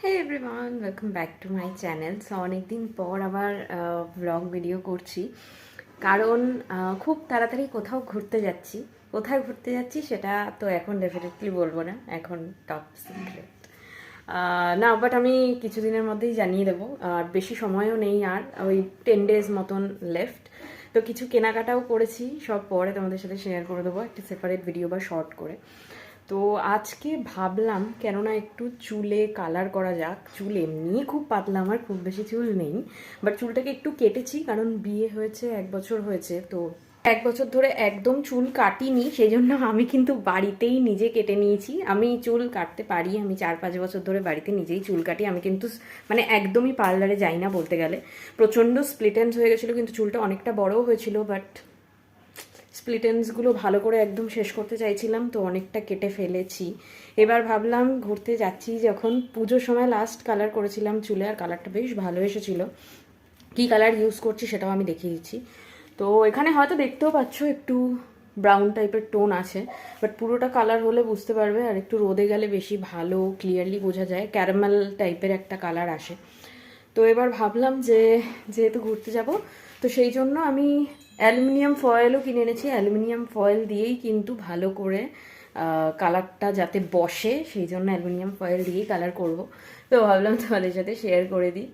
Hey everyone, welcome back to my channel. So অনেকদিন পর আবার ব্লগ ভিডিও করছি, কারণ খুব তাড়াতাড়ি কোথাও ঘুরতে যাচ্ছি। কোথায় ঘুরতে যাচ্ছি সেটা তো এখন ডেফিনেটলি বলবো না, এখন টপ সিক্রেট। না, বাট আমি কিছুদিনের মধ্যেই জানিয়ে দেবো। আর বেশি সময়ও নেই, আর ওই 10 days মতন লেফট। তো কিছু কেনাকাটাও করেছি, সব পরে তোমাদের সাথে শেয়ার করে দেবো একটা সেপারেট ভিডিও বা শর্ট করে। তো আজকে ভাবলাম কেননা একটু চুলে কালার করা যাক। চুল এমনি খুব পাতলা, আমার খুব বেশি চুল নেই, বাট চুলটাকে একটু কেটেছি কারণ বিয়ে হয়েছে 1 বছর হয়েছে। তো 1 বছর ধরে একদম চুল কাটিনি, সেই জন্য আমি কিন্তু বাড়িতেই নিজে কেটে নিয়েছি। আমি চুল কাটতে পারি, আমি 4-5 বছর ধরে বাড়িতে নিজেই চুল কাটি। আমি কিন্তু মানে একদমই পার্লারে যাই না বলতে গেলে। প্রচণ্ড স্প্লিট এন্ডস হয়ে গেছিলো, কিন্তু চুলটা অনেকটা বড়ও হয়েছিল, বাট স্প্লিট এন্ডসগুলো ভালো করে একদম শেষ করতে চাইছিলাম, তো অনেকটা কেটে ফেলেছি। এবার ভাবলাম ঘুরতে যাচ্ছি যখন, পুজোর সময় লাস্ট কালার করেছিলাম চুলে, আর কালারটা বেশ ভালো এসেছিলো। কী কালার ইউজ করছি সেটাও আমি দেখিয়ে দিচ্ছি। তো এখানে হয়তো দেখতেও পাচ্ছ একটু ব্রাউন টাইপের টোন আছে, বাট পুরোটা কালার হলে বুঝতে পারবে, আর একটু রোদে গেলে বেশি ভালো ক্লিয়ারলি বোঝা যায়। ক্যারামেল টাইপের একটা কালার আসে। তো এবার ভাবলাম যে যেহেতু ঘুরতে যাব, তো সেই জন্য আমি অ্যালুমিনিয়াম ফয়েলও কিনে এনেছি। অ্যালুমিনিয়াম ফয়েল দিয়েই কিন্তু ভালো করে কালারটা যাতে বসে, সেই জন্য অ্যালুমিনিয়াম ফয়েল দিয়েই কালার করব। তো ভাবলাম তোমাদের সাথে শেয়ার করে দিই।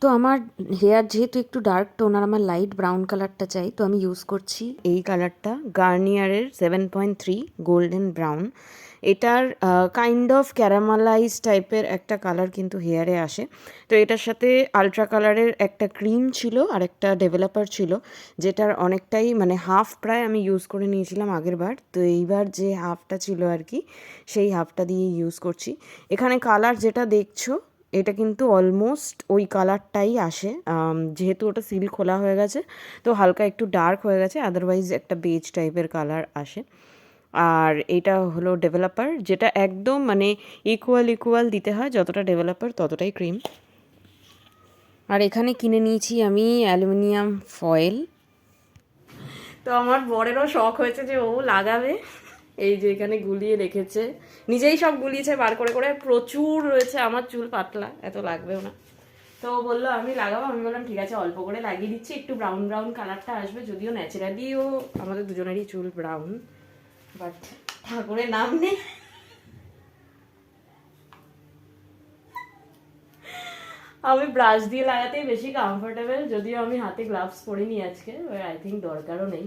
তো আমার হেয়ার যেহেতু একটু ডার্ক টোন আর আমার লাইট ব্রাউন কালারটা চাই, তো আমি ইউজ করছি এই কালারটা, গার্নিয়ারের 7.3 গোল্ডেন ব্রাউন। এটার কাইন্ড অফ ক্যারামালাইজ টাইপের একটা কালার কিন্তু হেয়ারে আসে। তো এটার সাথে আলট্রা কালারের একটা ক্রিম ছিল আর একটা ডেভেলপার ছিল, যেটার অনেকটাই মানে হাফ প্রায় আমি ইউজ করে নিয়েছিলাম আগের বার। তো এইবার যে হাফটা ছিল আর কি, সেই হাফটা দিয়ে ইউজ করছি। এখানে কালার যেটা দেখছো এটা কিন্তু অলমোস্ট ওই কালারটাই আসে, যেহেতু ওটা সিল খোলা হয়ে গেছে তো হালকা একটু ডার্ক হয়ে গেছে, আদারওয়াইজ একটা বেজ টাইপের কালার আসে। আর এটা হলো ডেভেলপার, যেটা একদম মানে ইকুয়াল দিতে হয়, যতটা ডেভেলপার ততটাই ক্রিম। আর এখানে কিনে নিয়েছি আমি অ্যালুমিনিয়াম ফয়েল। তো আমার বরেরও শখ হয়েছে যে ও লাগাবে, এই যে এখানে গুলিয়ে রেখেছে, নিজেই সব গুলিয়েছে বার করে করে, প্রচুর রয়েছে। আমার চুল পাতলা, এত লাগবেও না। তো বললো আমি লাগাবো, আমি বললাম ঠিক আছে, অল্প করে লাগিয়ে দিচ্ছি, একটু ব্রাউন ব্রাউন কালারটা আসবে। যদিও ন্যাচারালিও আমাদের দুজনেরই চুল ব্রাউন, বাট ঠাকুরের নাম নেই। আমি ব্রাশ দিয়ে লাগাতেই বেশি কমফোর্টেবল, যদিও আমি হাতে গ্লাভস পরিনি আজকে, আই থিঙ্ক দরকারও নেই।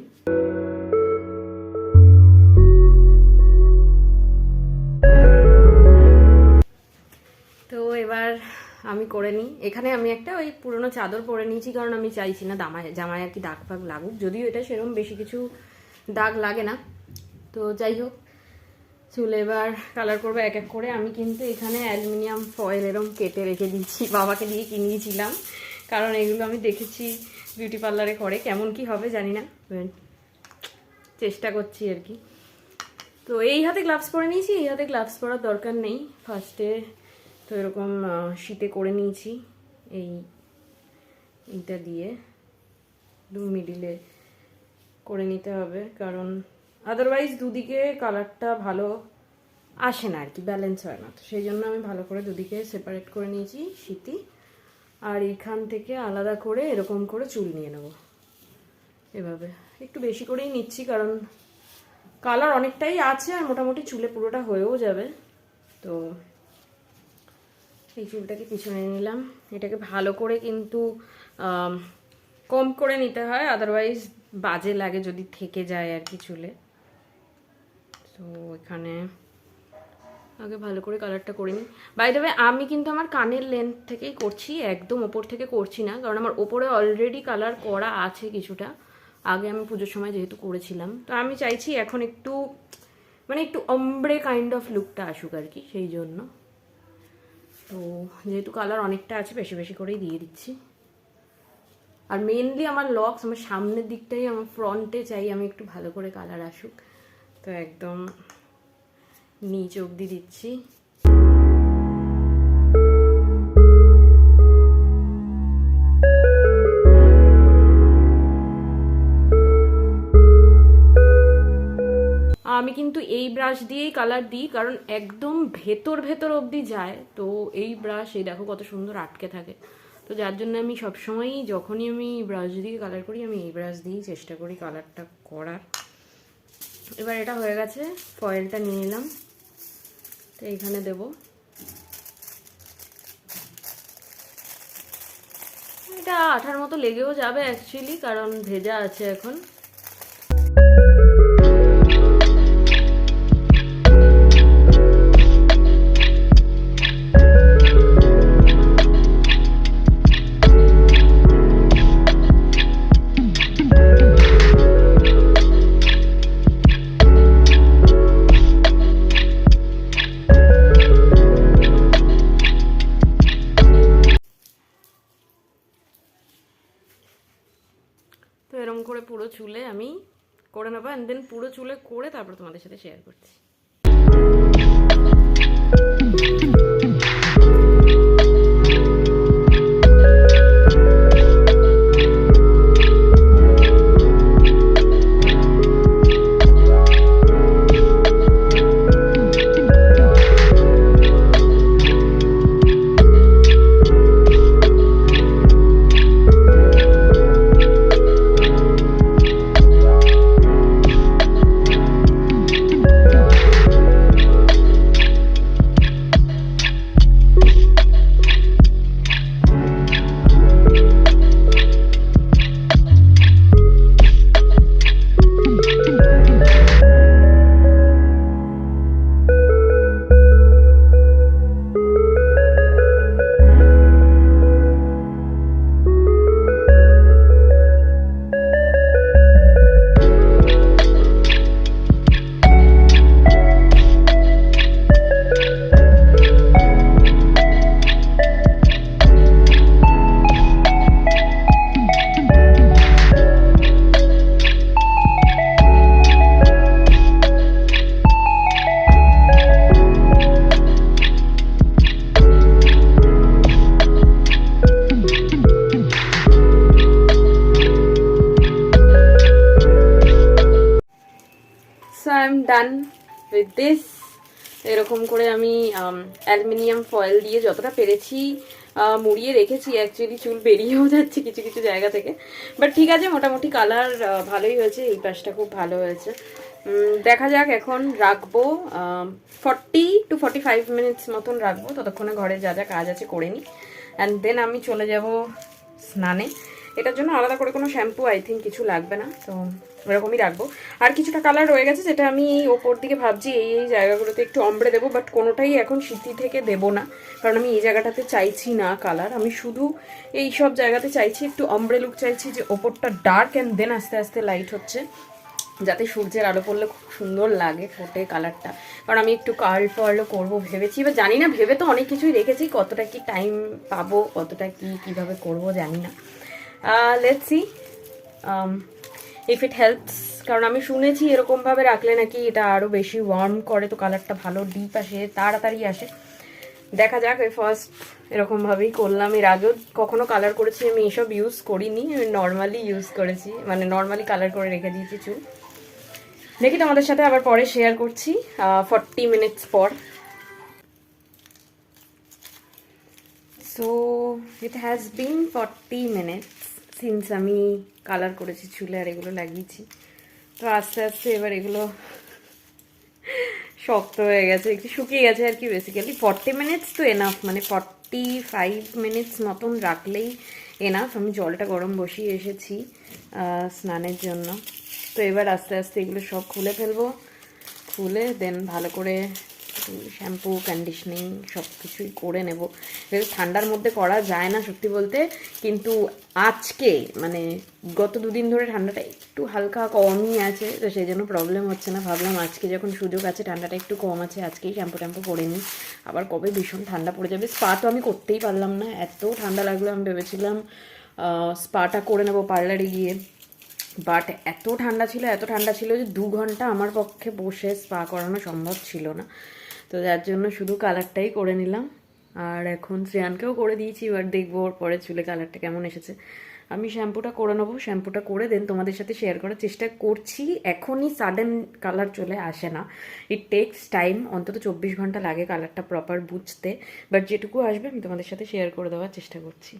তো এবার আমি করে নিই। এখানে আমি একটা ওই পুরোনো চাদর পরে নিয়েছি, কারণ আমি চাইছি না জামায় আর কি দাগ ফাগ লাগুক, যদিও এটা সেরকম বেশি কিছু দাগ লাগে না। তো যাই হোক, চুল এবার কালার করবো এক এক করে। আমি কিন্তু এখানে অ্যালুমিনিয়াম ফয়েল এরকম কেটে রেখে দিচ্ছি, বাবাকে দিয়ে কিনিয়েছিলাম, কারণ এগুলো আমি দেখেছি বিউটি পার্লারে করে, কেমন কি হবে জানি না, চেষ্টা করছি আর কি। তো এই হাতে গ্লাভস পরে নিয়েছি, এই হাতে গ্লাভস পরার দরকার নেই ফার্স্টে। তো এরকম শীতে করে নিয়েছি, এইটা দিয়ে মিডিলে করে নিতে হবে, কারণ আদারওয়াইজ দুদিকে কালারটা ভালো আসে না আর কি, ব্যালেন্স হয় না। তো সেই জন্য আমি ভালো করে দুদিকে সেপারেট করে নিয়েছি শীতি, আর এইখান থেকে আলাদা করে এরকম করে চুল নিয়ে নেব। এভাবে একটু বেশি করেই নিচ্ছি, কারণ কালার অনেকটাই আছে আর মোটামুটি চুলে পুরোটা হয়েও যাবে। তো এই চুলটাকে পিছনে নিলাম, এটাকে ভালো করে কিন্তু কম করে নিতে হয়, আদারওয়াইজ বাজে লাগে যদি থেকে যায় আর কি চুলে। তো এখানে আগে ভালো করে কালারটা করে নিই। বাই দ্য ওয়ে, আমি কিন্তু আমার কানের লেন্থ থেকেই করছি, একদম ওপর থেকে করছি না, কারণ আমার ওপরে অলরেডি কালার করা আছে কিছুটা, আগে আমি পুজোর সময় যেহেতু করেছিলাম। তো আমি চাইছি এখন একটু মানে একটু অম্ব্রে কাইন্ড অফ লুকটা আসুক আর কি, সেই জন্য। তো যেহেতু কালার অনেকটা আছে, বেশি বেশি করেই দিয়ে দিচ্ছি। আর মেনলি আমার লক্স, আমার সামনের দিকটাই, আমার ফ্রন্টে চাই আমি একটু ভালো করে কালার আসুক। তো একদম নিচ অবধি দিচ্ছি। আমি কিন্তু এই ব্রাশ দিয়েই কালার দিই, কারণ একদম ভেতর ভেতর অবধি যায়। তো এই ব্রাশ, এই দেখো কত সুন্দর আটকে থাকে। তো যার জন্য আমি সবসময়ই যখনই আমি ব্রাশ দিয়ে কালার করি, আমি এই ব্রাশ দিয়েই চেষ্টা করি কালারটা করার। এবার এটা হয়ে গেছে, ফয়েলটা নিয়ে নিলাম, তো এইখানে দেবো। এটা আঠার মতো লেগেও যাবে অ্যাকচুয়ালি, কারণ ভেজা আছে এখন। তো এরকম করে পুরো চুলে আমি করে নেবো, অ্যান্ড দেন পুরো চুলে করে তারপর তোমাদের সাথে শেয়ার করছি। So I am done with this. এরকম করে আমি অ্যালুমিনিয়াম ফয়েল দিয়ে যতটা পেরেছি মুড়িয়ে রেখেছি। অ্যাকচুয়ালি চুল বেরিয়েও যাচ্ছে কিছু কিছু জায়গা থেকে, বাট ঠিক আছে, মোটামুটি কালার ভালোই হয়েছে। এই পাশটা খুব ভালো হয়েছে। দেখা যাক, এখন রাখবো 40 to 45 মিনিটস মতন রাখবো। ততক্ষণে ঘরে যা যা কাজ আছে করে নিই, অ্যান্ড দেন আমি চলে যাব স্নানে। এটার জন্য আলাদা করে কোনো শ্যাম্পু আই থিঙ্ক কিছু লাগবে না, তো এরকমই রাখবো। আর কিছুটা কালার রয়ে গেছে, যেটা আমি এই ওপর দিকে ভাবছি এই এই জায়গাগুলোতে একটু অম্ব্রে দেবো, বাট কোনোটাই এখন সিঁথি থেকে দেবো না, কারণ আমি এই জায়গাটাতে চাইছি না কালার। আমি শুধু এই সব জায়গাতে চাইছি একটু অম্ব্রে লুক চাইছি, যে ওপরটা ডার্ক অ্যান্ড দেন আস্তে আস্তে লাইট হচ্ছে, যাতে সূর্যের আলো পড়লে খুব সুন্দর লাগে ফোটে কালারটা। কারণ আমি একটু কার্ল ফার্লও করবো ভেবেছি, এবার জানি না, ভেবে তো অনেক কিছুই রেখেছি, কতটা কি টাইম পাবো, কতটা কি কিভাবে করবো জানি না। Let's see if it helps, কারণ আমি শুনেছি এরকমভাবে রাখলে নাকি এটা আরও বেশি ওয়ার্ম করে, তো কালারটা ভালো ডিপ আসে, তাড়াতাড়ি আসে। দেখা যাক, এই ফার্স্ট এরকমভাবেই করলাম। এর আগেও কখনো কালার করেছি আমি এসব ইউজ করিনি, আমি নর্মালি ইউজ করেছি, মানে নর্মালি কালার করে রেখে দিয়েছি চুল। দেখি তোমাদের সাথে আবার পরে শেয়ার করছি 40 মিনিটস পর। So it has been 40 minutes since আমি কালার করেছি চুলে আর এগুলো লাগিয়েছি। তো আস্তে আস্তে এবার এগুলো শক্ত হয়ে গেছে, একটু শুকিয়ে গেছে আর কি। বেসিক্যালি 40 মিনিটস তো এনাফ, মানে 45 মিনিটস মতন রাখলেই এনাফ। আমি জলটা গরম বসিয়ে এসেছি স্নানের জন্য। তো এবার আস্তে আস্তে এগুলো সব খুলে ফেলবো, খুলে দেন ভালো করে শ্যাম্পু কন্ডিশনিং সব কিছুই করে নেব। ঠান্ডার মধ্যে করা যায় না সত্যি বলতে, কিন্তু আজকে মানে গত দুদিন ধরে ঠান্ডাটা একটু হালকা কমই আছে, তো সেই জন্য প্রবলেম হচ্ছে না। ভাবলাম আজকে যখন সুযোগ আছে, ঠান্ডাটা একটু কম আছে, আজকেই শ্যাম্পু ট্যাম্পু করে নিই। আবার কবে ভীষণ ঠান্ডা পড়ে যাবে। স্পা তো আমি করতেই পারলাম না, এত ঠান্ডা লাগলো। আমি ভেবেছিলাম স্পাটা করে নেবো পার্লারে গিয়ে, বাট এত ঠান্ডা ছিল যে 2 ঘন্টা আমার পক্ষে বসে স্পা করানো সম্ভব ছিল না। তো যার জন্য শুধু কালারটাই করে নিলাম। আর এখন শ্রেয়ানকেও করে দিয়েছি, এবার দেখবো ওর পরে চুলে কালারটা কেমন এসেছে। আমি শ্যাম্পুটা করে নেবো, শ্যাম্পুটা করে দেন তোমাদের সাথে শেয়ার করার চেষ্টা করছি। এখনই সাডেন কালার চলে আসে না, ইট টেক্স টাইম, অন্তত 24 ঘন্টা লাগে কালারটা প্রপার বুঝতে, বাট যেটুকু আসবে আমি তোমাদের সাথে শেয়ার করে দেওয়ার চেষ্টা করছি।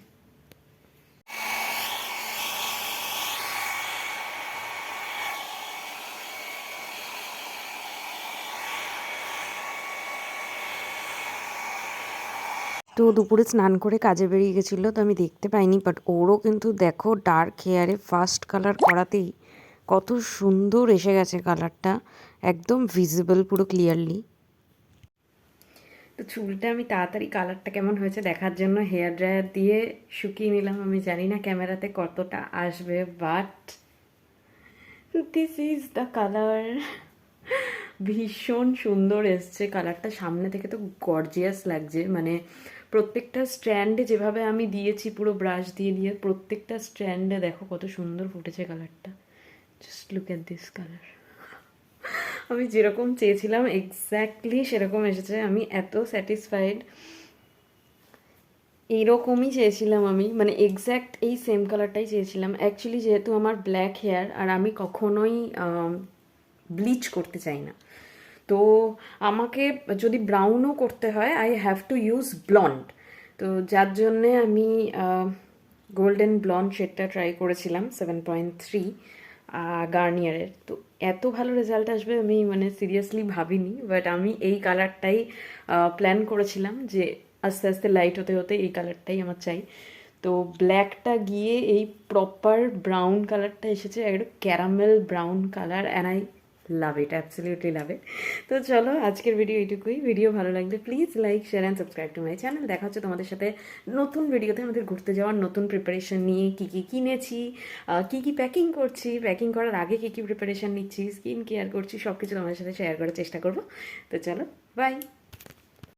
তো দুপুরে স্নান করে কাজে বেরিয়ে গেছিলো, তো আমি দেখতে পাইনি, বাট ওরও কিন্তু দেখো ডার্ক হেয়ারে ফার্স্ট কালার করাতেই কত সুন্দর এসে গেছে কালারটা, একদম ভিজিবল পুরো ক্লিয়ারলি। তো চুলটা আমি তাড়াতাড়ি কালারটা কেমন হয়েছে দেখার জন্য হেয়ার ড্রায়ার দিয়ে শুকিয়ে নিলাম। আমি জানি না ক্যামেরাতে কতটা আসবে, but this is the colour. ভীষণ সুন্দর এসছে কালারটা, সামনে থেকে তো গর্জিয়াস লাগছে, মানে প্রত্যেকটা স্ট্র্যান্ডে যেভাবে আমি দিয়েছি পুরো ব্রাশ দিয়ে দিয়ে প্রত্যেকটা স্ট্র্যান্ডে দেখো কত সুন্দর ফুটেছে কালারটা। Just look at this colour. আমি যেরকম চেয়েছিলাম এক্স্যাক্টলি সেরকম এসেছে, আমি এত স্যাটিসফাইড। এইরকমই চেয়েছিলাম আমি, মানে এক্স্যাক্ট এই সেম কালারটাই চেয়েছিলাম। অ্যাকচুয়ালি যেহেতু আমার ব্ল্যাক হেয়ার আর আমি কখনোই ব্লিচ করতে চাই না, তো আমাকে যদি ব্রাউনও করতে হয় I have to use blonde. তো যার জন্যে আমি গোল্ডেন ব্লন্ড শেডটা ট্রাই করেছিলাম 7.3 গার্নিয়ারের। তো এত ভালো রেজাল্ট আসবে আমি মানে সিরিয়াসলি ভাবিনি, বাট আমি এই কালারটাই প্ল্যান করেছিলাম যে আস্তে আস্তে লাইট হতে হতে এই কালারটাই আমার চাই। তো ব্ল্যাকটা গিয়ে এই প্রপার ব্রাউন কালারটা এসেছে, একটা caramel brown colour, and I love it, absolutely love it. তো চলো আজকের ভিডিও এইটুকুই। ভিডিও ভালো লাগলে please like, share and subscribe to my channel. দেখা হচ্ছে তোমাদের সাথে নতুন ভিডিওতে, আমাদের ঘুরতে যাওয়ার নতুন প্রিপারেশন নিয়ে, কী কী কিনেছি, কী কী প্যাকিং করছি, প্যাকিং করার আগে কী কী প্রিপারেশন নিচ্ছি, স্কিন কেয়ার করছি, সব কিছু তোমাদের সাথে শেয়ার করার চেষ্টা করবো। তো চলো বাই।